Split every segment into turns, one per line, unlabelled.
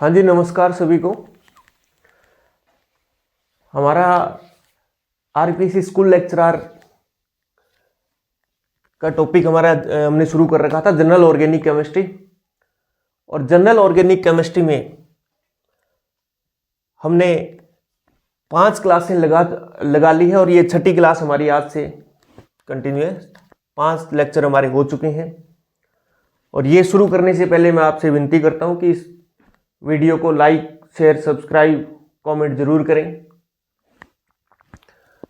हाँ जी, नमस्कार सभी को। हमारा आरपीसी स्कूल लेक्चरर का टॉपिक हमने शुरू कर रखा था जनरल ऑर्गेनिक केमिस्ट्री। और जनरल ऑर्गेनिक केमिस्ट्री में हमने 5 क्लासें लगा ली है और ये 6ठी क्लास हमारी आज से कंटिन्यू है। 5 लेक्चर हमारे हो चुके हैं और ये शुरू करने से पहले मैं आपसे विनती करता हूं कि इस वीडियो को लाइक, शेयर, सब्सक्राइब, कमेंट जरूर करें।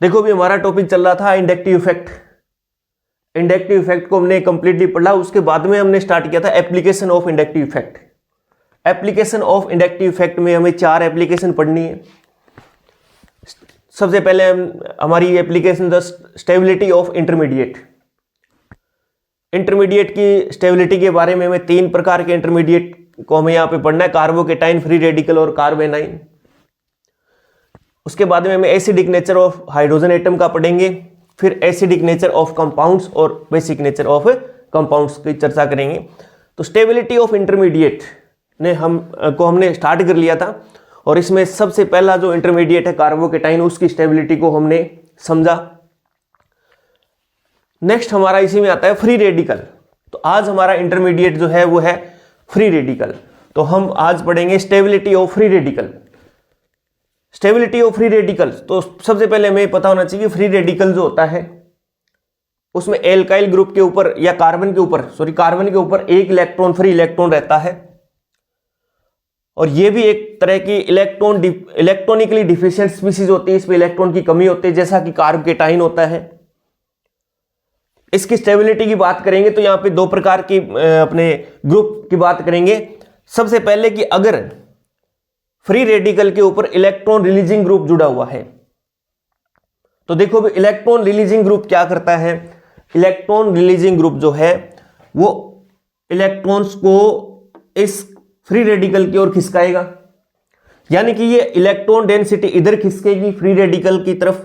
देखो भी हमारा टॉपिक चल रहा था इंडक्टिव इफेक्ट। इंडक्टिव इफेक्ट को हमने कंप्लीटली पढ़ा। उसके बाद में हमने स्टार्ट किया था application of inductive effect. Application of inductive effect में हमें 4 एप्लीकेशन पढ़नी है। सबसे पहले हमारी application the stability of intermediate. Intermediate की स्टेबिलिटी के बारे में हमें 3 प्रकार के इंटरमीडिएट को हमें यहाँ पे पढ़ना है, कार्बोकेटाइन, फ्री रेडिकल और कार्बेनाइन। उसके बाद में हमें acidic nature of hydrogen atom का पढ़ेंगे, फिर एसिडिक नेचर ऑफ कंपाउंड्स और बेसिक नेचर ऑफ कंपाउंड्स की चर्चा करेंगे। तो स्टेबिलिटी ऑफ इंटरमीडिएट ने हमने स्टार्ट कर लिया था और इसमें सबसे पहला जो इंटरमीडिएट है कार्बोकेटाइन, उसकी स्टेबिलिटी को हमने समझा। नेक्स्ट हमारा इसी में आता है फ्री रेडिकल। तो आज हमारा इंटरमीडिएट जो है वो है फ्री रेडिकल। तो हम आज पढ़ेंगे stability of free radical. Stability of free radical, तो सबसे पहले हमें पता होना चाहिए फ्री रेडिकल जो होता है उसमें एल्काइल ग्रुप के ऊपर या कार्बन के ऊपर एक इलेक्ट्रॉन फ्री इलेक्ट्रॉन रहता है और यह भी एक तरह की इलेक्ट्रॉनिकली डिफिशिएंट स्पीशीज होती है। इसमें इलेक्ट्रॉन की कमी होती है, जैसा कि कार्बोकेटाइन होता है। इसकी स्टेबिलिटी की बात करेंगे तो यहां पे 2 प्रकार की अपने ग्रुप की बात करेंगे। सबसे पहले कि अगर फ्री रेडिकल के ऊपर इलेक्ट्रॉन रिलीजिंग ग्रुप जुड़ा हुआ है तो देखो भी इलेक्ट्रॉन रिलीजिंग ग्रुप क्या करता है। इलेक्ट्रॉन रिलीजिंग ग्रुप जो है वो इलेक्ट्रॉन्स को इस फ्री रेडिकल की ओर खिसकाएगा, यानी कि ये इलेक्ट्रॉन डेंसिटी इधर खिसकेगी फ्री रेडिकल की तरफ।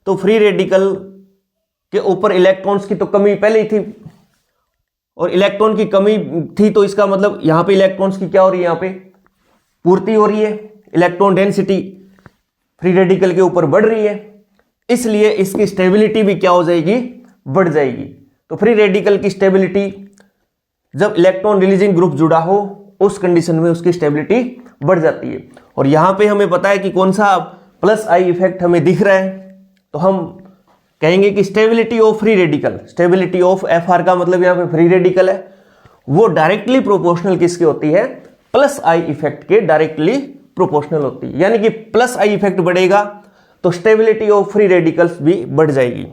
तो फ्री रेडिकल के ऊपर इलेक्ट्रॉन्स की तो कमी पहले ही थी और इलेक्ट्रॉन की कमी थी, तो इसका मतलब यहां पे इलेक्ट्रॉन्स की क्या हो रही है, यहां पे पूर्ति हो रही है। इलेक्ट्रॉन डेंसिटी फ्री रेडिकल के ऊपर बढ़ रही है, इसलिए इसकी स्टेबिलिटी भी क्या हो जाएगी, बढ़ जाएगी। तो फ्री रेडिकल की स्टेबिलिटी जब इलेक्ट्रॉन रिलीजिंग ग्रुप जुड़ा हो उस कंडीशन में उसकी स्टेबिलिटी बढ़ जाती है। और यहां पे हमें पता है कि कौन सा प्लस आई इफेक्ट हमें दिख रहा है, तो हम कहेंगे कि stability of free radical, stability of FR का मतलब यहां पे फ्री रेडिकल है, वो डायरेक्टली प्रोपोर्शनल किसकी होती है, प्लस आई इफेक्ट के डायरेक्टली प्रोपोर्शनल होती है। यानी कि प्लस आई इफेक्ट बढ़ेगा तो स्टेबिलिटी ऑफ फ्री रेडिकल्स भी बढ़ जाएगी।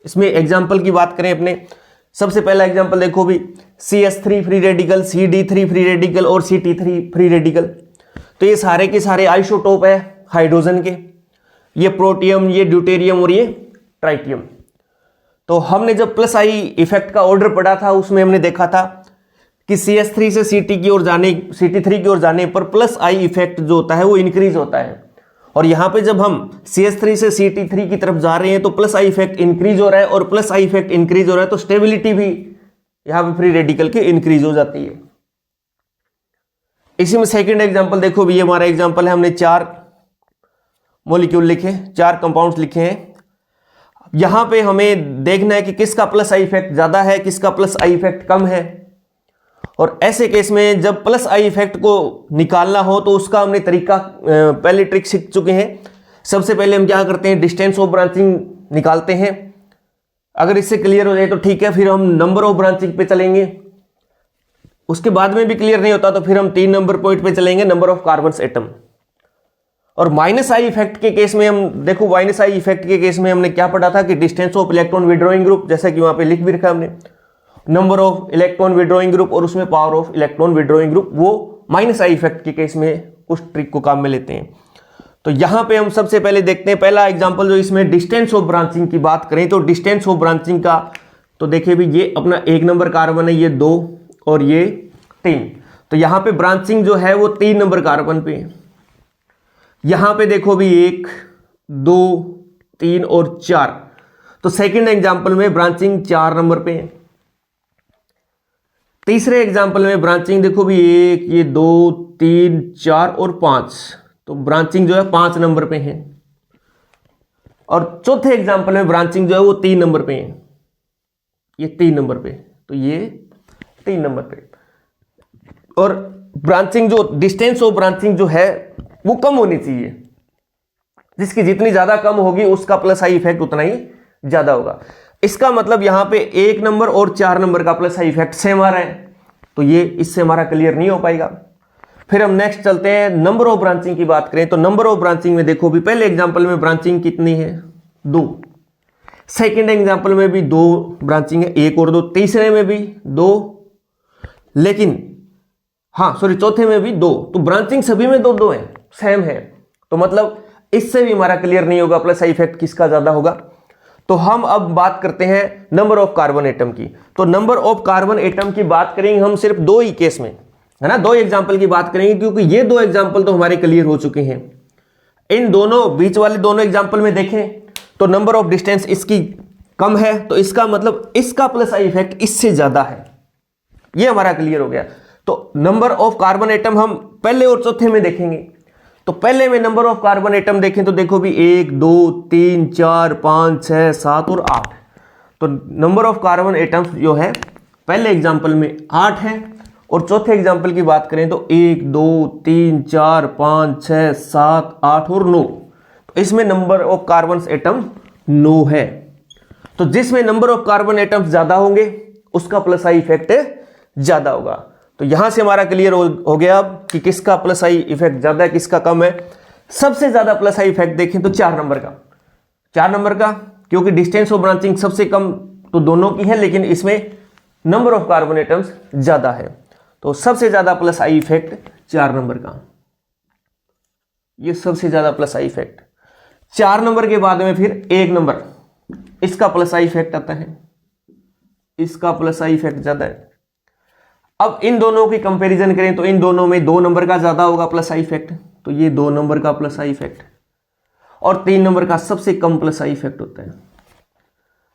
इसमें एग्जांपल की बात करें अपने, सबसे पहला एग्जांपल देखो भी CS3 free radical, CD3 free radical और CT3 फ्री रेडिकल। तो ये सारे के सारे आइसोटोप है हाइड्रोजन के, ये प्रोटियम, ये ड्यूटेरियम और ये ट्राइटियम। तो हमने जब प्लस आई इफेक्ट का ऑर्डर पढ़ा था उसमें हमने देखा था कि CS3 से CT3 की ओर जाने पर प्लस आई इफेक्ट जो होता है वो इंक्रीज होता है। और यहां पे जब हम CS3 से CT3 की तरफ जा रहे हैं तो प्लस आई इफेक्ट इंक्रीज हो रहा है और प्लस आई इफेक्ट इंक्रीज हो रहा है तो स्टेबिलिटी भी यहां पे फ्री रेडिकल की इंक्रीज हो जाती है। इसी में सेकंड एग्जांपल देखो भी, ये हमारा एग्जांपल है, हमने 4 मॉलिक्यूल लिखे, 4 कंपाउंड्स लिखे हैं। यहां पे हमें देखना है कि किसका प्लस आई इफेक्ट ज्यादा है, किसका प्लस आई इफेक्ट कम है। और ऐसे केस में जब प्लस आई इफेक्ट को निकालना हो तो उसका हमने तरीका पहले ट्रिक सीख चुके हैं। सबसे पहले हम क्या करते हैं, डिस्टेंस ऑफ ब्रांचिंग निकालते हैं। अगर इससे क्लियर हो जाए तो ठीक है, फिर हम नंबर ऑफ ब्रांचिंग पे चलेंगे। उसके बाद में भी क्लियर नहीं होता तो फिर हम 3 नंबर पॉइंट पे चलेंगे, नंबर ऑफ कार्बन एटम। और माइनस आई इफेक्ट के केस में हम देखो, माइनस आई इफेक्ट के केस में हमने क्या पढ़ा था कि distance of electron withdrawing group, जैसा कि वहां पे लिख भी रखा हमने, number of electron withdrawing group और उसमें power of electron withdrawing group, वो माइनस आई इफेक्ट के केस में उस ट्रिक को काम में लेते हैं। तो यहां पे हम सबसे पहले देखते हैं पहला एग्जांपल जो इसमें डिस्टेंस ऑफ ब्रांचिंग की बात करें तो डिस्टेंस ऑफ ब्रांचिंग का तो देखिए भी ये अपना 1 नंबर कार्बन है, ये 2 और ये 3। तो यहां पे ब्रांचिंग जो है वो 3 नंबर कार्बन पे है। यहां पे देखो भी 1, 2, 3 और 4। तो सेकंड एग्जांपल में ब्रांचिंग 4 नंबर पे है। तीसरे एग्जाम्पल में ब्रांचिंग देखो भी 1, ये 2, 3, 4 और 5, तो ब्रांचिंग जो है 5 नंबर पे है। और चौथे एग्जाम्पल में ब्रांचिंग जो है वो 3 नंबर पे है, ये 3 नंबर पे, तो ये 3 नंबर पे। और ब्रांचिंग जो डिस्टेंस ऑफ ब्रांचिंग जो है वो कम होनी चाहिए, जिसकी जितनी ज्यादा कम होगी उसका प्लस आई इफेक्ट उतना ही ज्यादा होगा। इसका मतलब यहां पे 1 नंबर और 4 नंबर का प्लस आई इफेक्ट सेम आ रहा है, तो ये इससे हमारा क्लियर नहीं हो पाएगा। फिर हम नेक्स्ट चलते हैं, नंबर ऑफ ब्रांचिंग की बात करें तो नंबर ऑफ ब्रांचिंग में देखो भी पहले एग्जांपल में ब्रांचिंग कितनी है 2, सेकंड एग्जांपल में भी 2 ब्रांचिंग है, 1 और 2, तीसरे में भी 2, लेकिन चौथे में भी 2, तो ब्रांचिंग सभी में 2-2 है, सेम है। तो मतलब इससे भी हमारा क्लियर नहीं होगा प्लस आई इफेक्ट किसका ज्यादा होगा। तो हम अब बात करते हैं नंबर ऑफ कार्बन एटम की। तो नंबर ऑफ कार्बन एटम की बात करेंगे हम सिर्फ 2 ही केस में, है ना, 2 एग्जांपल की बात करेंगे, क्योंकि ये 2 एग्जांपल तो हमारे क्लियर हो चुके हैं। इन दोनों बीच वाले दोनों एग्जांपल में देखें तो नंबर ऑफ डिस्टेंस इसकी कम है, तो इसका मतलब इसका प्लस आई इफेक्ट इससे ज्यादा है, ये हमारा क्लियर हो गया। तो नंबर ऑफ कार्बन एटम हम पहले और चौथे में देखेंगे। तो पहले में नंबर ऑफ कार्बन एटम देखें तो देखो भी 1, 2, 3, 4, 5, 6, 7 और 8। तो नंबर ऑफ कार्बन एटम्स जो है पहले एग्जांपल में 8 है, और चौथे एग्जांपल की बात करें तो 1, 2, 3, 4, 5, 6, 7, 8 और 9। तो इसमें नंबर ऑफ कार्बन एटम 9 है। तो जिसमें नंबर ऑफ कार्बन एटम्स ज्यादा होंगे उसका प्लस आई इफेक्ट ज्यादा होगा। तो यहां से हमारा क्लियर हो गया अब कि किसका प्लस आई इफेक्ट ज्यादा है, किसका कम है। सबसे ज्यादा प्लस आई इफेक्ट देखें तो 4 नंबर का, 4 नंबर का, क्योंकि डिस्टेंस ऑफ ब्रांचिंग सबसे कम तो दोनों की है, लेकिन इसमें नंबर ऑफ कार्बन एटम्स ज्यादा है, तो सबसे ज्यादा प्लस आई इफेक्ट 4 नंबर का, ये सबसे ज्यादा प्लस आई इफेक्ट। 4 नंबर के बाद में फिर 1 नंबर, इसका प्लस आई इफेक्ट आता है, इसका प्लस आई इफेक्ट ज्यादा है। अब इन दोनों की कंपैरिजन करें तो इन दोनों में 2 नंबर का ज्यादा होगा प्लस आई इफेक्ट, तो ये 2 नंबर का प्लस आई इफेक्ट, और 3 नंबर का सबसे कम प्लस आई इफेक्ट होता है।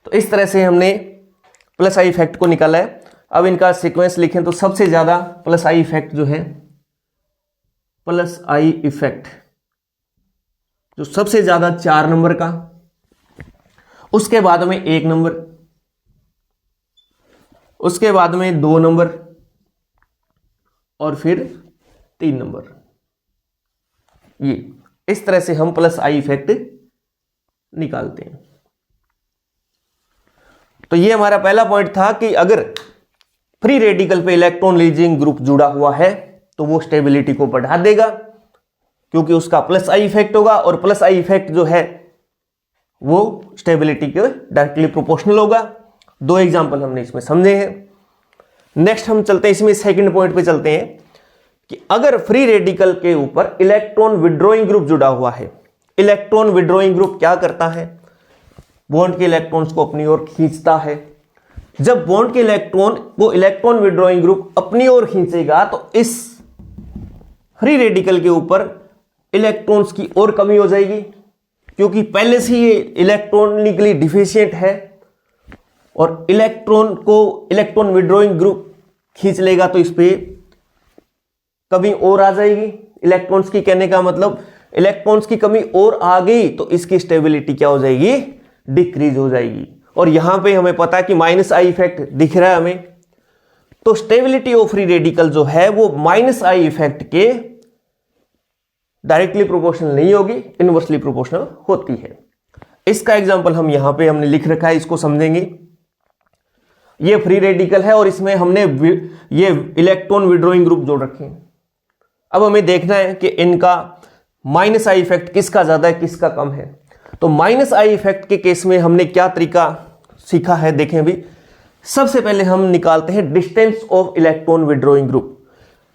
तो इस तरह से हमने प्लस आई इफेक्ट को निकाला है। अब इनका सीक्वेंस लिखें तो सबसे ज्यादा प्लस आई इफेक्ट जो है, प्लस आई इफेक्ट जो सबसे ज्यादा 4 नंबर का, उसके बाद में 1 नंबर, उसके बाद में 2 नंबर, और फिर 3 नंबर। ये इस तरह से हम प्लस आई इफेक्ट निकालते हैं। तो ये हमारा पहला पॉइंट था कि अगर फ्री रेडिकल पे इलेक्ट्रॉन रिलीजिंग ग्रुप जुड़ा हुआ है तो वो स्टेबिलिटी को बढ़ा देगा, क्योंकि उसका प्लस आई इफेक्ट होगा, और प्लस आई इफेक्ट जो है वो स्टेबिलिटी के डायरेक्टली प्रोपोर्शनल होगा। 2 एग्जांपल हमने इसमें समझे हैं। नेक्स्ट हम चलते हैं, इसमें सेकंड पॉइंट पे चलते हैं कि अगर फ्री रेडिकल के ऊपर इलेक्ट्रॉन विड्रॉइंग ग्रुप जुड़ा हुआ है। इलेक्ट्रॉन विड्रॉइंग ग्रुप क्या करता है, बॉन्ड के इलेक्ट्रॉन्स को अपनी ओर खींचता है। जब बॉन्ड के इलेक्ट्रॉन को इलेक्ट्रॉन विड्रॉइंग ग्रुप अपनी ओर खींचेगा तो इस फ्री रेडिकल के ऊपर इलेक्ट्रॉन्स की और कमी हो जाएगी, क्योंकि पहले से ये इलेक्ट्रॉनिकली डिफिशिएंट है, और इलेक्ट्रॉन को इलेक्ट्रॉन विड्रॉइंग ग्रुप खींच लेगा तो इस पे कमी और आ जाएगी इलेक्ट्रॉन्स की। कहने का मतलब इलेक्ट्रॉन्स की कमी और आ गई तो इसकी स्टेबिलिटी क्या हो जाएगी, डिक्रीज हो जाएगी। और यहां पे हमें पता है कि माइनस आई इफेक्ट दिख रहा है हमें, तो स्टेबिलिटी ऑफ फ्री रेडिकल जो है वो माइनस आई इफेक्ट के डायरेक्टली प्रोपोर्शनल नहीं होगी, इनवर्सली प्रोपोर्शनल होती है। इसका एग्जांपल हम यहां पे हमने लिख रखा है, इसको समझेंगे। ये फ्री रेडिकल है और इसमें हमने ये इलेक्ट्रॉन विड्रॉइंग ग्रुप जोड़ रखे हैं। अब हमें देखना है कि इनका माइनस आई इफेक्ट किसका ज्यादा है, किसका कम है। तो माइनस आई इफेक्ट के केस में हमने क्या तरीका सीखा है, देखें भी। सबसे पहले हम निकालते हैं distance of electron withdrawing group.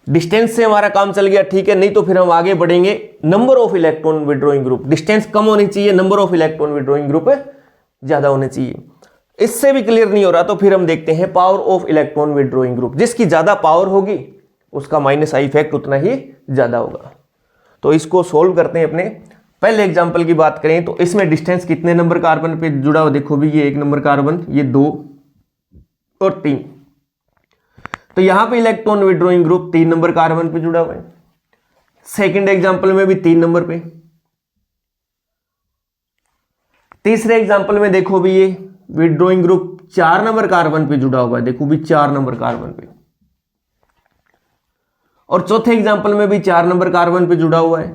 Distance से हमारा काम चल गया, ठीक है, नहीं तो फिर हम आगे बढ़ेंगे number of electron withdrawing group. Distance कम होनी चाहिए, number of electron withdrawing group ज्यादा होने चाहिए। इससे भी क्लियर नहीं हो रहा तो फिर हम देखते हैं power of electron withdrawing group. जिसकी ज्यादा पावर होगी उसका माइनस आई इफेक्ट उतना ही ज्यादा होगा। तो इसको सोल्व करते हैं। अपने पहले एग्जांपल की बात करें तो इसमें डिस्टेंस कितने नंबर कार्बन पे जुड़ा हुआ, देखो भी ये 1 नंबर कार्बन, ये 2 और 3। तो यहां पे electron withdrawing group 3 number carbon पे जुड़ा हुआ है। सेकंड एग्जांपल में भी 3 नंबर पे। तीसरे एग्जांपल में देखो भी ये विड्रॉइंग ग्रुप 4 नंबर कार्बन पे जुड़ा हुआ है, देखो भी 4 नंबर कार्बन पे। और चौथे एग्जांपल में भी 4 नंबर कार्बन पे जुड़ा हुआ है,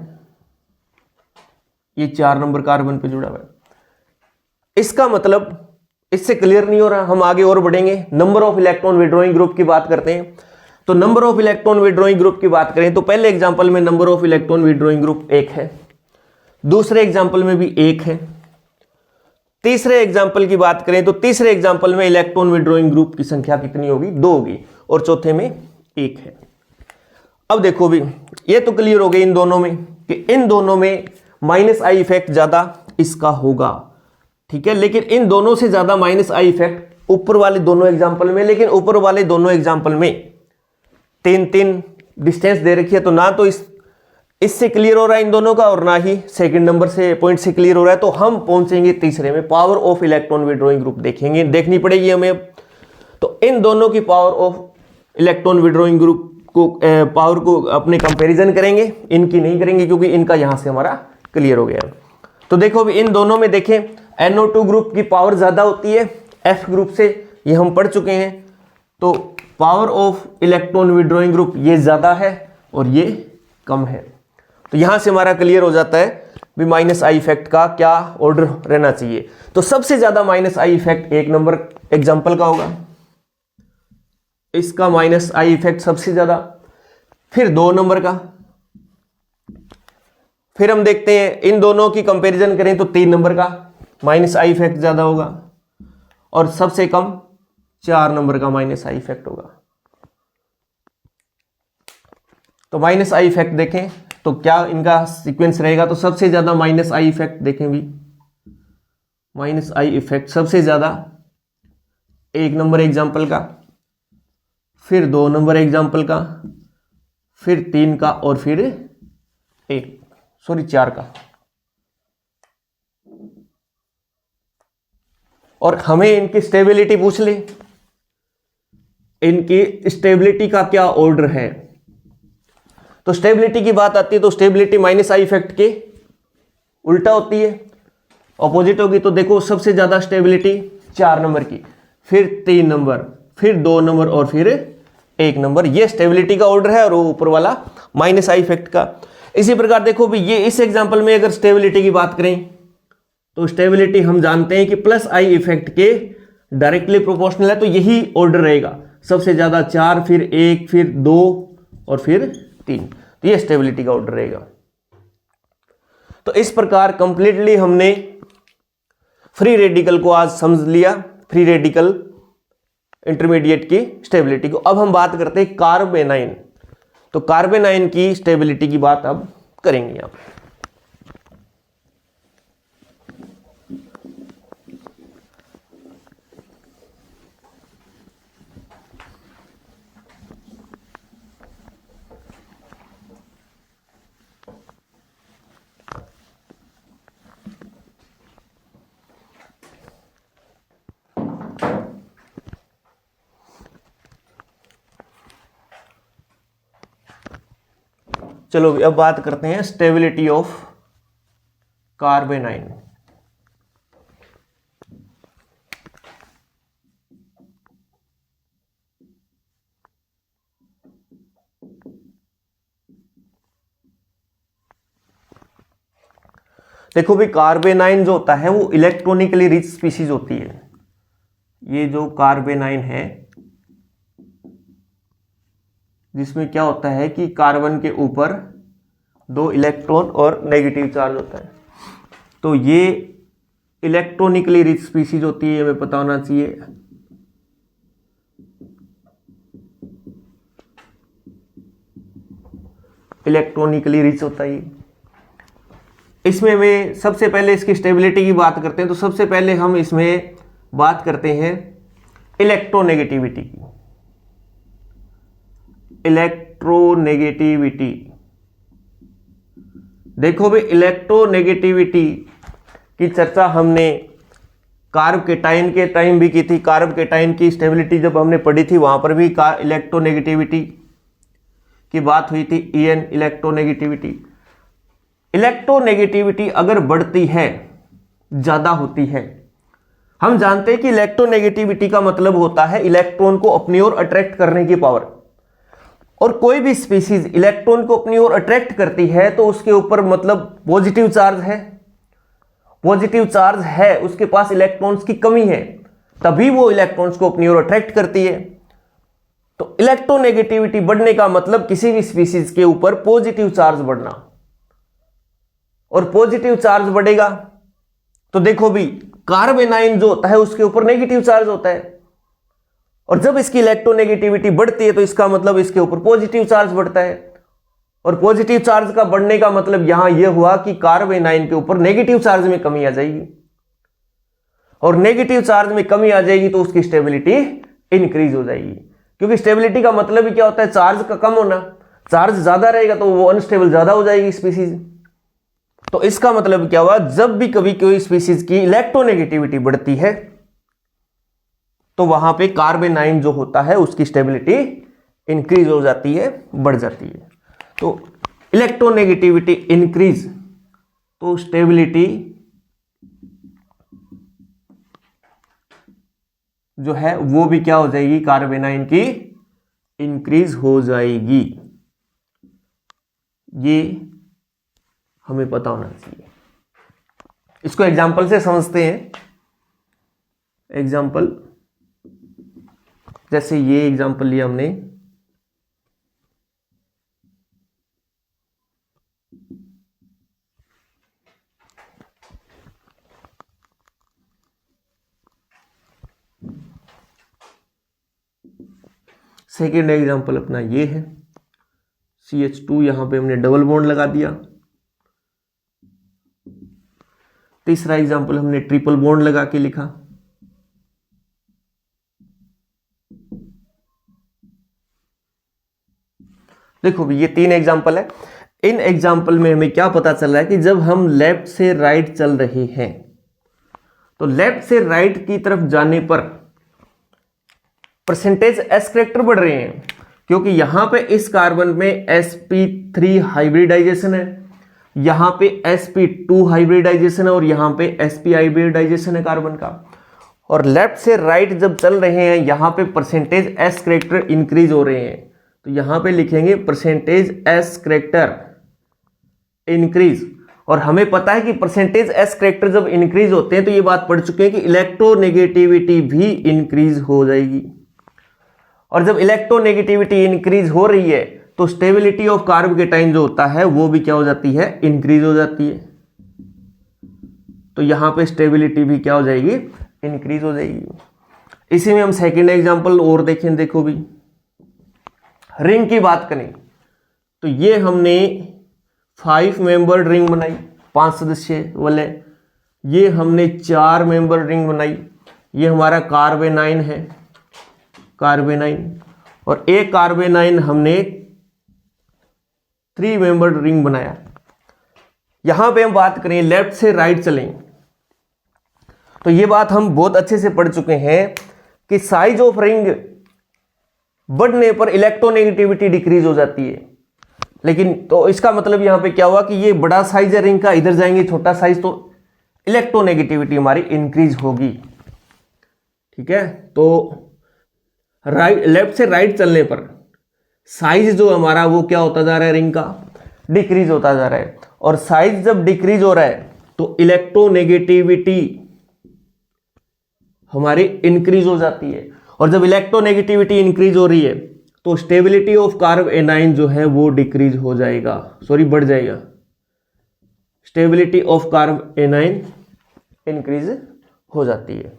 ये 4 नंबर कार्बन पे जुड़ा हुआ है। इसका मतलब इससे क्लियर नहीं हो रहा, हम आगे और बढ़ेंगे। Number of electron withdrawing group की बात करते हैं। तो number of electron withdrawing group की बात करें तो पहले एग्जांपल में number of electron withdrawing group 1 है, दूसरे एग्जांपल में भी 1 है। तीसरे एग्जांपल की बात करें तो तीसरे एग्जांपल में इलेक्ट्रॉन विड्रॉइंग ग्रुप की संख्या कितनी होगी, 2 होगी, और चौथे में 1 है। अब देखो भी ये तो क्लियर हो गई इन दोनों में कि इन दोनों में माइनस आई इफेक्ट ज्यादा इसका होगा, ठीक है। लेकिन इन दोनों से ज्यादा माइनस आई इफेक्ट ऊपर वाले दोनों एग्जांपल में, लेकिन ऊपर वाले दोनों एग्जांपल में 3-3 डिस्टेंस दे रखी है, तो ना तो इससे क्लियर हो रहा है इन दोनों का, और ना ही सेकंड नंबर से पॉइंट से क्लियर हो रहा है। तो हम पहुंचेंगे तीसरे में, power of electron withdrawing group देखेंगे, देखनी पड़ेगी हमें अब। तो इन दोनों की power of electron withdrawing group को पावर को अपने कंपैरिजन करेंगे, इनकी नहीं करेंगे क्योंकि इनका यहां से हमारा क्लियर हो गया। तो देखो भी इन दोनों में देखें NO2 ग्रुप की पावर ज्यादा होती है F ग्रुप से, ये हम पढ़ चुके हैं। तो power of electron withdrawing group ये ज्यादा है और ये कम है। तो यहां से हमारा क्लियर हो जाता है भी माइनस आई इफेक्ट का क्या ऑर्डर रहना चाहिए। तो सबसे ज्यादा minus I effect 1 number example का होगा, इसका माइनस आई इफेक्ट सबसे ज्यादा, फिर 2 नंबर का, फिर हम देखते हैं इन दोनों की कंपैरिजन करें तो 3 नंबर का माइनस आई इफेक्ट ज्यादा होगा, और सबसे कम 4 नंबर का माइनस आई इफेक्ट होगा। तो माइनस आई इफेक्ट देखें तो क्या इनका सीक्वेंस रहेगा, तो सबसे ज्यादा माइनस आई इफेक्ट देखें भी, माइनस आई इफेक्ट सबसे ज्यादा 1 नंबर एग्जांपल का, फिर 2 नंबर एग्जांपल का, फिर 3 का, और फिर 4 का। और हमें इनकी स्टेबिलिटी पूछ ले, इनकी स्टेबिलिटी का क्या ऑर्डर है। तो स्टेबिलिटी की बात आती है तो स्टेबिलिटी माइनस आई इफेक्ट के उल्टा होती है, ऑपोजिट होगी। तो देखो सबसे ज्यादा स्टेबिलिटी 4 नंबर की, फिर 3 नंबर, फिर 2 नंबर, और फिर 1 नंबर। ये स्टेबिलिटी का ऑर्डर है, और वो ऊपर वाला माइनस आई इफेक्ट का। इसी प्रकार देखो भी ये इस एग्जांपल में अगर स्टेबिलिटी की बात करें तो स्टेबिलिटी हम जानते हैं कि प्लस आई इफेक्ट के डायरेक्टली प्रोपोर्शनल है, तो यही ऑर्डर रहेगा, सबसे ज्यादा 4, फिर 1, फिर 2, और फिर 3। तो ये स्टेबिलिटी का ऑर्डर रहेगा। तो इस प्रकार कंप्लीटली हमने फ्री रेडिकल को आज समझ लिया, फ्री रेडिकल इंटरमीडिएट की स्टेबिलिटी को। अब हम बात करते हैं कार्बेनाइन। तो कार्बेनाइन की स्टेबिलिटी की बात अब करेंगे यहां पर। चलो अब बात करते हैं स्टेबिलिटी ऑफ कार्बेनाइन। देखो भी कार्बेनाइन जो होता है वो इलेक्ट्रॉनिकली रिच स्पीशीज होती है। ये जो कार्बेनाइन है जिसमें क्या होता है कि कार्बन के ऊपर 2 इलेक्ट्रॉन और नेगेटिव चार्ज होता है, तो ये इलेक्ट्रॉनिकली रिच स्पीशीज होती है, हमें पता होना चाहिए। इलेक्ट्रॉनिकली रिच होता है। इसमें हमें सबसे पहले इसकी स्टेबिलिटी की बात करते हैं, तो सबसे पहले हम इसमें बात करते हैं इलेक्ट्रोनेगेटिविटी की। इलेक्ट्रोनेगेटिविटी, देखो भाई इलेक्ट्रोनेगेटिविटी की चर्चा हमने कार्बोकेटाइन के टाइम भी की थी। कार्बोकेटाइन की स्टेबिलिटी जब हमने पढ़ी थी वहां पर भी इलेक्ट्रोनेगेटिविटी की बात हुई थी, EN इलेक्ट्रोनेगेटिविटी। इलेक्ट्रोनेगेटिविटी अगर बढ़ती है, ज्यादा होती है, हम जानते हैं कि इलेक्ट्रोनेगेटिविटी का मतलब होता है इलेक्ट्रॉन को अपनी ओर अट्रैक्ट करने की पावर। और कोई भी स्पीसीज इलेक्ट्रॉन को अपनी ओर अट्रैक्ट करती है तो उसके ऊपर मतलब पॉजिटिव चार्ज है, पॉजिटिव चार्ज है, उसके पास इलेक्ट्रॉन्स की कमी है, तभी वो इलेक्ट्रॉन्स को अपनी ओर अट्रैक्ट करती है। तो इलेक्ट्रोनेगेटिविटी बढ़ने का मतलब किसी भी स्पीसीज के ऊपर पॉजिटिव चार्ज बढ़ना, और पॉजिटिव चार्ज बढ़ेगा तो देखो भी कार्बेनाइन जो होता है उसके ऊपर नेगेटिव चार्ज होता है, और जब इसकी इलेक्ट्रोनेगेटिविटी बढ़ती है तो इसका मतलब इसके ऊपर पॉजिटिव चार्ज बढ़ता है, और पॉजिटिव चार्ज का बढ़ने का मतलब यहां यह हुआ कि कार्बेनाइन के ऊपर नेगेटिव चार्ज में कमी आ जाएगी, और नेगेटिव चार्ज में कमी आ जाएगी तो उसकी स्टेबिलिटी इंक्रीज हो जाएगी। क्योंकि स्टेबिलिटी का मतलब ही क्या होता है, चार्ज का कम होना। चार्ज ज्यादा रहेगा तो वो अनस्टेबल ज्यादा हो जाएगी स्पीसीज। तो इसका मतलब क्या हुआ, जब भी कभी कोई स्पीसीज की इलेक्ट्रोनेगेटिविटी बढ़ती है तो वहां पे कार्बेनाइन जो होता है उसकी स्टेबिलिटी इंक्रीज हो जाती है, बढ़ जाती है। तो इलेक्ट्रोनेगेटिविटी इंक्रीज तो स्टेबिलिटी जो है वो भी क्या हो जाएगी, कार्बेनाइन की इंक्रीज हो जाएगी। ये हमें पता होना चाहिए। इसको एग्जांपल से समझते हैं। एग्जांपल जैसे ये एग्जांपल लिया हमने, सेकेंड एग्जांपल अपना ये है, CH2 यहां पे हमने डबल बॉन्ड लगा दिया। तीसरा एग्जांपल हमने ट्रिपल बॉन्ड लगा के लिखा। देखो भी ये 3 एग्जांपल है। इन एग्जांपल में हमें क्या पता चल रहा है कि जब हम लेफ्ट से राइट चल रहे हैं तो लेफ्ट से राइट की तरफ जाने पर परसेंटेज एस करेक्टर बढ़ रहे हैं, क्योंकि यहां पे इस कार्बन में sp3 हाइब्रिडाइजेशन है, यहां पे sp2 हाइब्रिडाइजेशन है, और यहां पे sp हाइब्रिडाइजेशन है कार्बन का। और लेफ्ट से राइट जब चल रहे हैं यहां पे परसेंटेज एस करेक्टर इंक्रीज हो रहे हैं, तो यहां पे लिखेंगे परसेंटेज एस करेक्टर इंक्रीज। और हमें पता है कि परसेंटेज एस करेक्टर जब इंक्रीज होते हैं तो ये बात पढ़ चुके हैं कि इलेक्ट्रोनेगेटिविटी भी इंक्रीज हो जाएगी, और जब इलेक्ट्रोनेगेटिविटी इंक्रीज हो रही है तो स्टेबिलिटी ऑफ कार्बोकेटाइन जो होता है वो भी क्या हो जाती है, इंक्रीज हो जाती है। तो यहां पे स्टेबिलिटी भी क्या हो जाएगी, इंक्रीज हो जाएगी। इसी में हम सेकेंड एग्जांपल और देखें। देखो भी रिंग की बात करें तो ये हमने 5 मेंबर रिंग बनाई, 5 सदस्य वाले। ये हमने 4 मेंबर रिंग बनाई, ये हमारा कार्बेनाइन है, कार्बेनाइन। और एक कार्बेनाइन हमने 3 मेंबर रिंग बनाया। यहां पे हम बात करें लेफ्ट से राइट चलें तो ये बात हम बहुत अच्छे से पढ़ चुके हैं कि साइज ऑफ रिंग बढ़ने पर इलेक्ट्रोनेगेटिविटी डिक्रीज हो जाती है। लेकिन तो इसका मतलब यहां पे क्या हुआ कि ये बड़ा साइज है रिंग का, इधर जाएंगे छोटा साइज, तो इलेक्ट्रोनेगेटिविटी हमारी इंक्रीज होगी। ठीक है, तो राइट लेफ्ट से राइट चलने पर साइज जो हमारा वो क्या होता जा रहा है, रिंग का डिक्रीज होता जा रहा है। और साइज जब डिक्रीज हो रहा है तो इलेक्ट्रोनेगेटिविटी हमारी इंक्रीज हो जाती है, और जब इलेक्ट्रोनेगेटिविटी इंक्रीज हो रही है तो स्टेबिलिटी ऑफ कार्बोनाइन जो है वो डिक्रीज हो जाएगा, सॉरी बढ़ जाएगा। स्टेबिलिटी ऑफ कार्बोनाइन इंक्रीज हो जाती है।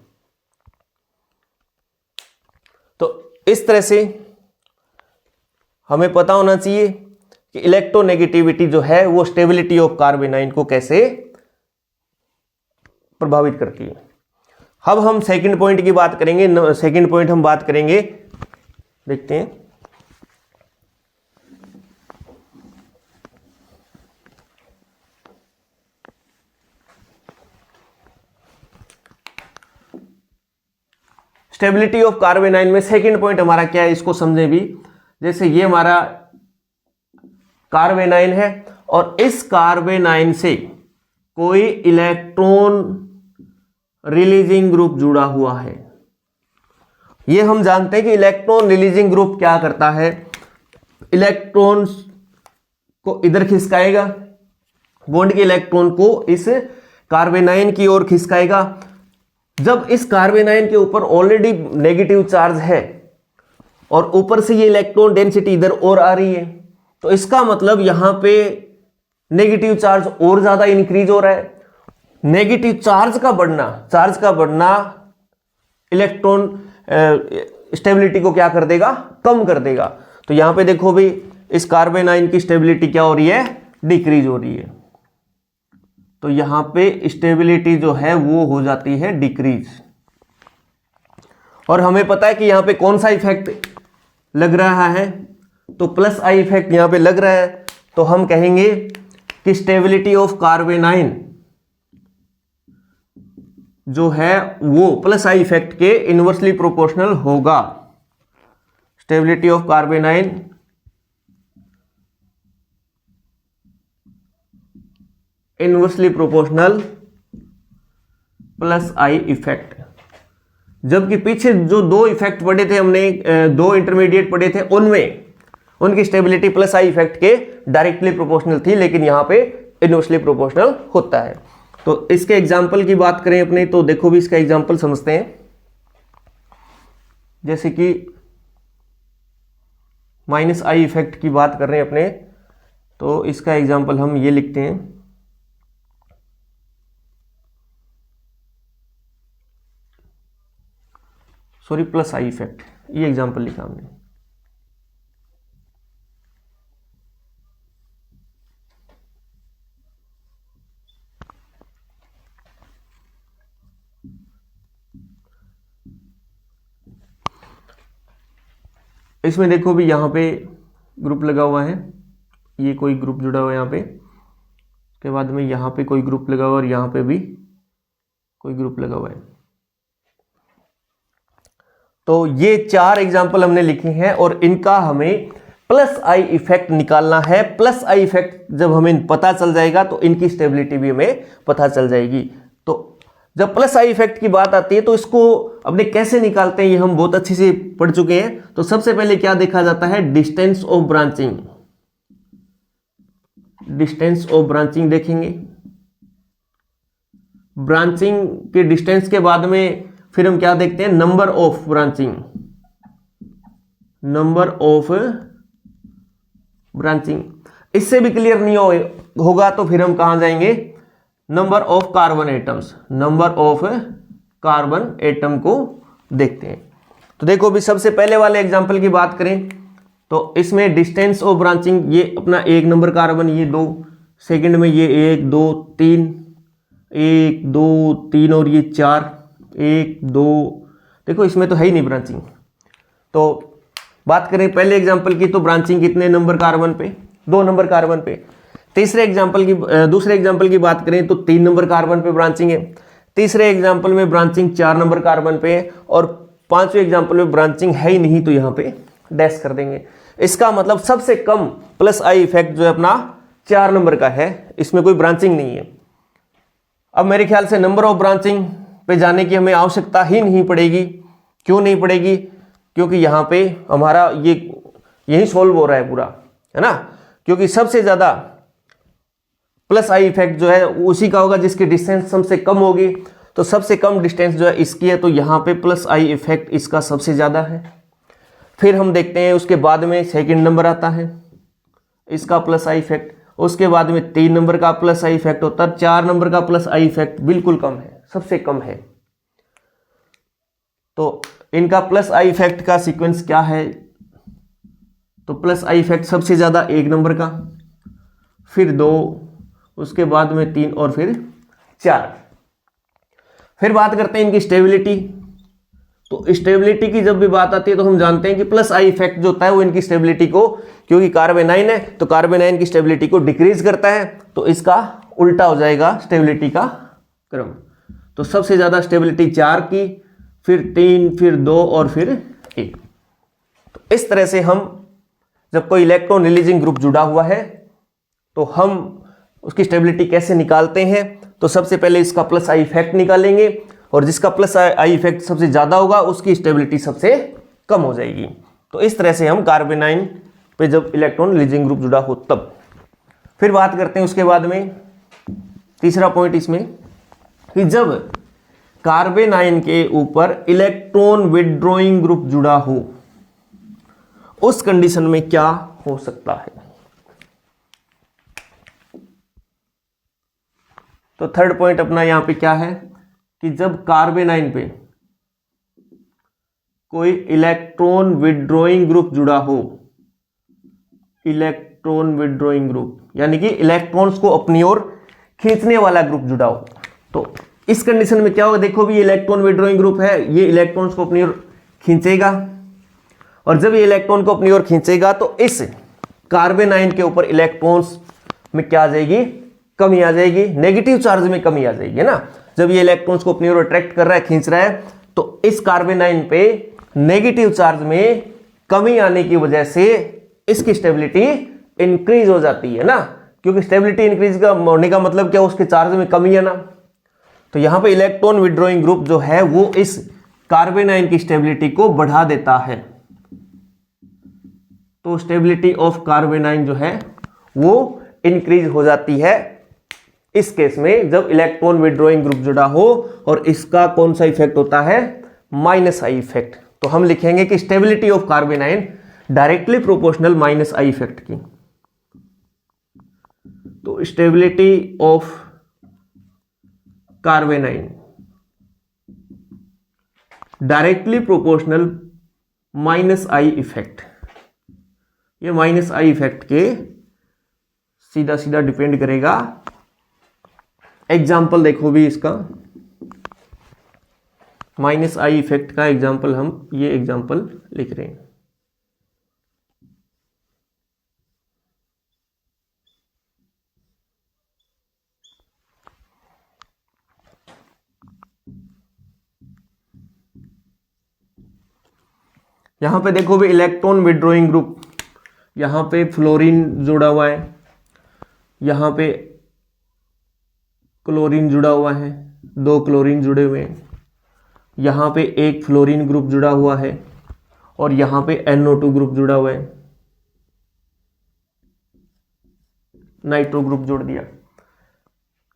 तो इस तरह से हमें पता होना चाहिए कि इलेक्ट्रोनेगेटिविटी जो है वो स्टेबिलिटी ऑफ कार्बोनाइन को कैसे प्रभावित करती है। अब हम सेकंड पॉइंट की बात करेंगे। सेकंड पॉइंट हम बात करेंगे, देखते हैं। स्टेबिलिटी ऑफ कार्बेनाइन में सेकंड पॉइंट हमारा क्या है, इसको समझें भी। जैसे ये हमारा कार्बेनाइन है और इस कार्बेनाइन से कोई इलेक्ट्रॉन रिलीजिंग ग्रुप जुड़ा हुआ है। ये हम जानते हैं कि इलेक्ट्रॉन रिलीजिंग ग्रुप क्या करता है, इलेक्ट्रॉन को इधर खिसकाएगा, बॉन्ड के इलेक्ट्रॉन को इस कार्बेनाइन की ओर खिसकाएगा। जब इस कार्बेनाइन के ऊपर ऑलरेडी नेगेटिव चार्ज है और ऊपर से ये इलेक्ट्रॉन डेंसिटी इधर और आ रही है, तो इसका मतलब यहां पे नेगेटिव चार्ज और ज्यादा इंक्रीज हो रहा है। नेगेटिव चार्ज का बढ़ना इलेक्ट्रॉन स्टेबिलिटी को क्या कर देगा, कम कर देगा। तो यहां पे देखो भी इस कार्बेनाइन की स्टेबिलिटी क्या हो रही है, डिक्रीज हो रही है। तो यहां पे स्टेबिलिटी जो है वो हो जाती है डिक्रीज। और हमें पता है कि यहां पे कौन सा इफेक्ट लग रहा है, तो प्लस आई इफेक्ट यहां पे लग रहा है। तो हम कहेंगे कि स्टेबिलिटी ऑफ कार्बेनाइन जो है वो प्लस आई इफेक्ट के इनवर्सली प्रोपोर्शनल होगा। Stability of कार्बेनाइन inversely proportional plus I effect. जबकि पीछे जो दो इफेक्ट पढ़े थे हमने, दो इंटरमीडिएट पढ़े थे, उनमें उनकी स्टेबिलिटी प्लस आई इफेक्ट के डायरेक्टली प्रोपोर्शनल थी, लेकिन यहां पे इनवर्सली प्रोपोर्शनल होता है। तो इसके एग्जाम्पल की बात करें अपने, तो देखो भी इसका एग्जाम्पल समझते हैं। जैसे कि माइनस आई इफेक्ट की बात कर रहे हैं अपने, तो इसका एग्जाम्पल हम ये लिखते हैं, सॉरी प्लस आई इफेक्ट, ये एग्जाम्पल लिखा हमने। इसमें देखो भी यहाँ पे ग्रुप लगा हुआ है, ये कोई ग्रुप जुड़ा हुआ है यहाँ पे, उसके बाद में यहाँ पे कोई ग्रुप लगा हुआ है और यहाँ पे भी कोई ग्रुप लगा हुआ है। तो ये चार एग्जाम्पल हमने लिखे हैं और इनका हमें प्लस आई इफेक्ट निकालना है। प्लस आई इफेक्ट जब हमें पता चल जाएगा तो इनकी स्टेबिलिटी भी हमें पता चल जाएगी। तो जब प्लस आई इफेक्ट की बात आती है तो इसको अपने कैसे निकालते हैं ये हम बहुत अच्छे से पढ़ चुके हैं। तो सबसे पहले क्या देखा जाता है, distance of branching. Distance of branching देखेंगे, ब्रांचिंग के डिस्टेंस के बाद में फिर हम क्या देखते हैं, number of branching. Number of branching इससे भी क्लियर नहीं होगा तो फिर हम कहां जाएंगे, number of carbon atoms. Number of carbon atom को देखते हैं। तो देखो भी सबसे पहले वाले एग्जांपल की बात करें तो इसमें डिस्टेंस ऑफ ब्रांचिंग, ये अपना एक नंबर कार्बन, ये दो, सेकंड में ये 1 2 3, 1 2 3 और ये 4, 1 2, देखो इसमें तो है ही नहीं ब्रांचिंग। तो बात करें पहले एग्जांपल की तो ब्रांचिंग कितने नंबर कार्बन पे, 2 नंबर कार्बन पे। दूसरे एग्जांपल की बात करें तो 3 नंबर कार्बन पे ब्रांचिंग है। तीसरे एग्जांपल में ब्रांचिंग 4 नंबर कार्बन पे है और पांचवें एग्जांपल में ब्रांचिंग है ही नहीं, तो यहां पे डैश कर देंगे। इसका मतलब सबसे कम प्लस आई इफेक्ट जो है अपना 4 नंबर का है, इसमें कोई ब्रांचिंग नहीं है। अब मेरे ख्याल से नंबर ऑफ ब्रांचिंग पे जाने की हमें आवश्यकता ही नहीं पड़ेगी। क्यों नहीं पड़ेगी, क्योंकि यहाँ पे हमारा यही सॉल्व हो रहा है पूरा, है ना। क्योंकि सबसे ज्यादा प्लस आई इफेक्ट जो है उसी का होगा जिसकी डिस्टेंस सबसे कम होगी। तो सबसे कम डिस्टेंस जो है इसकी है, तो यहाँ पे प्लस आई इफेक्ट इसका सबसे ज्यादा है। फिर हम देखते हैं उसके बाद में सेकंड नंबर आता है इसका प्लस आई इफेक्ट, उसके बाद में 3 नंबर का प्लस आई इफेक्ट होता है, 4 नंबर का प्लस आई इफेक्ट बिल्कुल कम है, सबसे कम है। तो इनका प्लस आई इफेक्ट का सीक्वेंस क्या है, तो प्लस आई इफेक्ट सबसे ज्यादा 1 नंबर का, फिर 2, उसके बाद में 3 और फिर 4। फिर बात करते हैं इनकी स्टेबिलिटी। तो स्टेबिलिटी की जब भी बात आती है तो हम जानते हैं कि प्लस आई इफेक्ट जो होता है वो इनकी स्टेबिलिटी को, क्योंकि कार्बेनाइन है तो कार्बेनाइन की स्टेबिलिटी को डिक्रीज करता है, तो इसका उल्टा हो जाएगा स्टेबिलिटी का क्रम। तो सबसे ज्यादा स्टेबिलिटी 4 की, फिर 3, फिर 2 और फिर 1। तो इस तरह से हम जब कोई इलेक्ट्रॉन रिलीजिंग ग्रुप जुड़ा हुआ है तो हम उसकी स्टेबिलिटी कैसे निकालते हैं। तो सबसे पहले इसका प्लस आई इफेक्ट निकालेंगे और जिसका प्लस आई इफेक्ट सबसे ज्यादा होगा उसकी स्टेबिलिटी सबसे कम हो जाएगी। तो इस तरह से हम कार्बेनाइन पे जब इलेक्ट्रॉन रिलीजिंग ग्रुप जुड़ा हो तब। फिर बात करते हैं उसके बाद में तीसरा पॉइंट इसमें कि जब कार्बेनाइन के ऊपर इलेक्ट्रॉन विथड्रॉइंग ग्रुप जुड़ा हो उस कंडीशन में क्या हो सकता है। तो थर्ड पॉइंट अपना यहां पे क्या है कि जब कार्बेनाइन पे कोई इलेक्ट्रॉन विथड्रॉइंग ग्रुप जुड़ा हो, इलेक्ट्रॉन विथड्रॉइंग ग्रुप यानी कि इलेक्ट्रॉन्स को अपनी ओर खींचने वाला ग्रुप जुड़ा हो, तो इस कंडीशन में क्या होगा। देखो भी ये इलेक्ट्रॉन विथड्रॉइंग ग्रुप है, ये इलेक्ट्रॉन्स को अपनी ओर खींचेगा और जब ये इलेक्ट्रॉन को अपनी ओर खींचेगा तो इस कार्बेनाइन के ऊपर इलेक्ट्रॉन्स में क्या आ जाएगी, कमी आ जाएगी, नेगेटिव चार्ज में कमी आ जाएगी, है ना। जब ये इलेक्ट्रॉन्स को अपनी ओर अट्रैक्ट कर रहा है, खींच रहा है, तो इस कार्बेनाइन पे नेगेटिव चार्ज में कमी आने की वजह से इसकी स्टेबिलिटी इंक्रीज हो जाती है ना, क्योंकि स्टेबिलिटी इंक्रीज का होने का मतलब क्या, उसके चार्ज में कमी है ना। तो यहां पे इलेक्ट्रॉन विथड्रॉइंग ग्रुप जो है वो इस कार्बेनाइन की स्टेबिलिटी को बढ़ा देता है। तो स्टेबिलिटी ऑफ कार्बेनाइन जो है वो इंक्रीज हो जाती है इस केस में जब इलेक्ट्रॉन विथड्रॉइंग ग्रुप जुड़ा हो और इसका कौन सा इफेक्ट होता है, माइनस आई इफेक्ट। तो हम लिखेंगे कि stability of कार्बेनाइन directly proportional minus I effect की। तो stability of कार्बेनाइन directly proportional minus I effect, ये माइनस आई इफेक्ट के सीधा सीधा डिपेंड करेगा। एग्जाम्पल देखो भी इसका, माइनस आई इफेक्ट का एग्जाम्पल हम ये एग्जाम्पल लिख रहे हैं। यहां पे देखो भी इलेक्ट्रॉन विथड्रॉइंग ग्रुप, यहां पे फ्लोरीन जुड़ा हुआ है, यहां पे क्लोरीन जुड़ा हुआ है, 2 क्लोरीन जुड़े हुए हैं, यहां पे एक फ्लोरीन ग्रुप जुड़ा हुआ है और यहां पे NO2 ग्रुप जुड़ा हुआ है, नाइट्रो ग्रुप जोड़ दिया।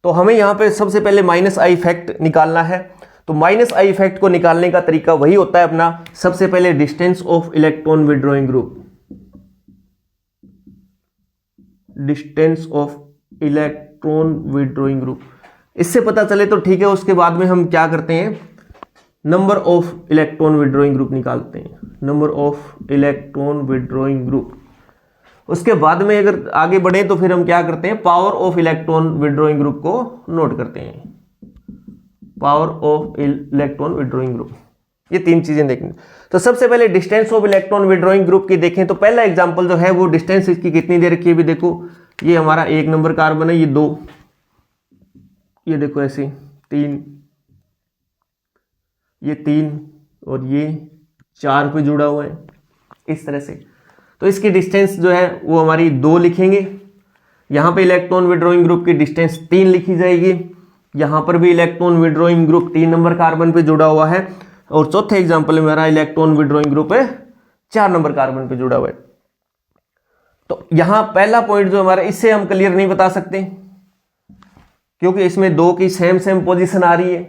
तो हमें यहां पे सबसे पहले माइनस आई इफेक्ट निकालना है। तो माइनस आई इफेक्ट को निकालने का तरीका वही होता है अपना, सबसे पहले distance of electron withdrawing group, distance of electron withdrawing group, इससे पता चले तो ठीक है। उसके बाद में हम क्या करते हैं, number of electron withdrawing group निकालते हैं, number of electron withdrawing group. उसके बाद में अगर आगे बढ़े तो फिर हम क्या करते हैं, power of electron withdrawing group को नोट करते हैं, power of electron withdrawing group. ये 3 चीजें देखेंगे। तो सबसे पहले distance of electron withdrawing group की देखें तो पहला एग्जांपल जो है वो डिस्टेंस इसकी कितनी दे रखी है, भी देखो ये हमारा 1 नंबर कार्बन है, ये 2, ये देखो ऐसे 3, ये 3 और ये 4 पे जुड़ा हुआ है इस तरह से। तो इसकी डिस्टेंस जो है वो हमारी 2 लिखेंगे। यहां पे इलेक्ट्रॉन विथड्रॉइंग ग्रुप की डिस्टेंस 3 लिखी जाएगी। यहां पर भी electron withdrawing group 3 number carbon पे जुड़ा हुआ है और चौथे एग्जांपल में मेरा इलेक्ट्रॉन विथड्रॉइंग ग्रुप है 4 नंबर कार्बन पे जुड़ा हुआ है। तो यहां पहला पॉइंट जो हमारा, इससे हम क्लियर नहीं बता सकते क्योंकि इसमें 2 की सेम पोजीशन आ रही है।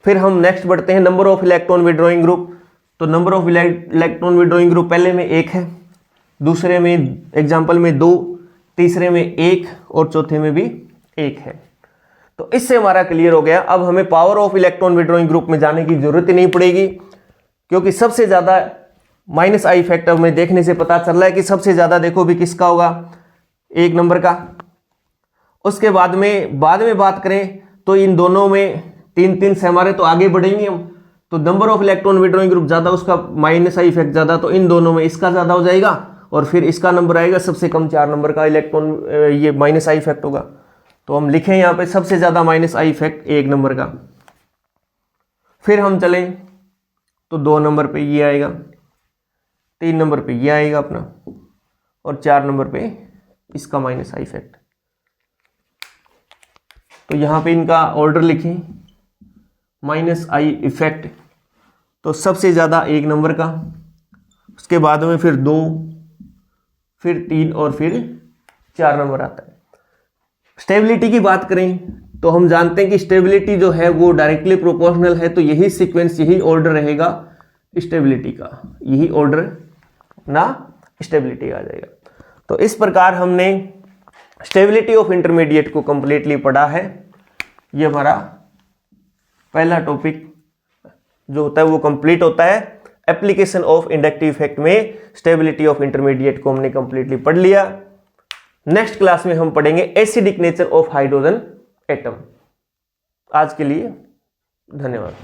फिर हम नेक्स्ट बढ़ते हैं number of electron withdrawing group. तो number of electron withdrawing group पहले में 1 है, दूसरे में एग्जांपल में 2, तीसरे में 1 और चौथे में भी 1 है। तो इससे हमारा क्लियर हो गया। अब हमें power of electron withdrawing group में जाने की जरूरत ही नहीं पड़ेगी क्योंकि सबसे ज्यादा माइनस आई इफेक्ट हमें देखने से पता चल रहा है कि सबसे ज्यादा देखो भी किसका होगा, 1 नंबर का। उसके बाद में बात करें तो इन दोनों में 3 से हमारे तो आगे बढ़ेंगे हम। तो number of electron withdrawing group ज्यादा, उसका माइनस आई इफेक्ट ज्यादा, तो इन दोनों में इसका ज्यादा हो जाएगा और फिर इसका नंबर आएगा सबसे कम 4 नंबर का इलेक्ट्रॉन, ये माइनस आई इफेक्ट होगा। तो हम लिखें यहां पे सबसे ज्यादा माइनस आई इफेक्ट 1 नंबर का। फिर हम चलें तो 2 नंबर पे ये आएगा, 3 नंबर पे ये आएगा अपना, और 4 नंबर पे इसका माइनस आई इफेक्ट। तो यहाँ पे इनका ऑर्डर लिखें, माइनस आई इफेक्ट तो सबसे ज़्यादा 1 नंबर का, उसके बाद में फिर 2, फिर 3 और फिर 4 नंबर आता है। स्टेबिलिटी की बात करें तो हम जानते हैं कि स्टेबिलिटी जो है वो डायरेक्टली प्रोपोर्शनल है, तो यही सीक्वेंस, यही ऑर्डर रहेगा स्टेबिलिटी का, यही ऑर्डर ना स्टेबिलिटी आ जाएगा। तो इस प्रकार हमने स्टेबिलिटी ऑफ इंटरमीडिएट को कंप्लीटली पढ़ा है। ये हमारा पहला टॉपिक जो होता है वो कंप्लीट होता है। एप्लीकेशन ऑफ इंडक्टिव इफेक्ट में स्टेबिलिटी ऑफ इंटरमीडिएट को हमने कंप्लीटली पढ़ लिया। नेक्स्ट क्लास में हम पढ़ेंगे acidic nature of hydrogen atom. आज के लिए धन्यवाद।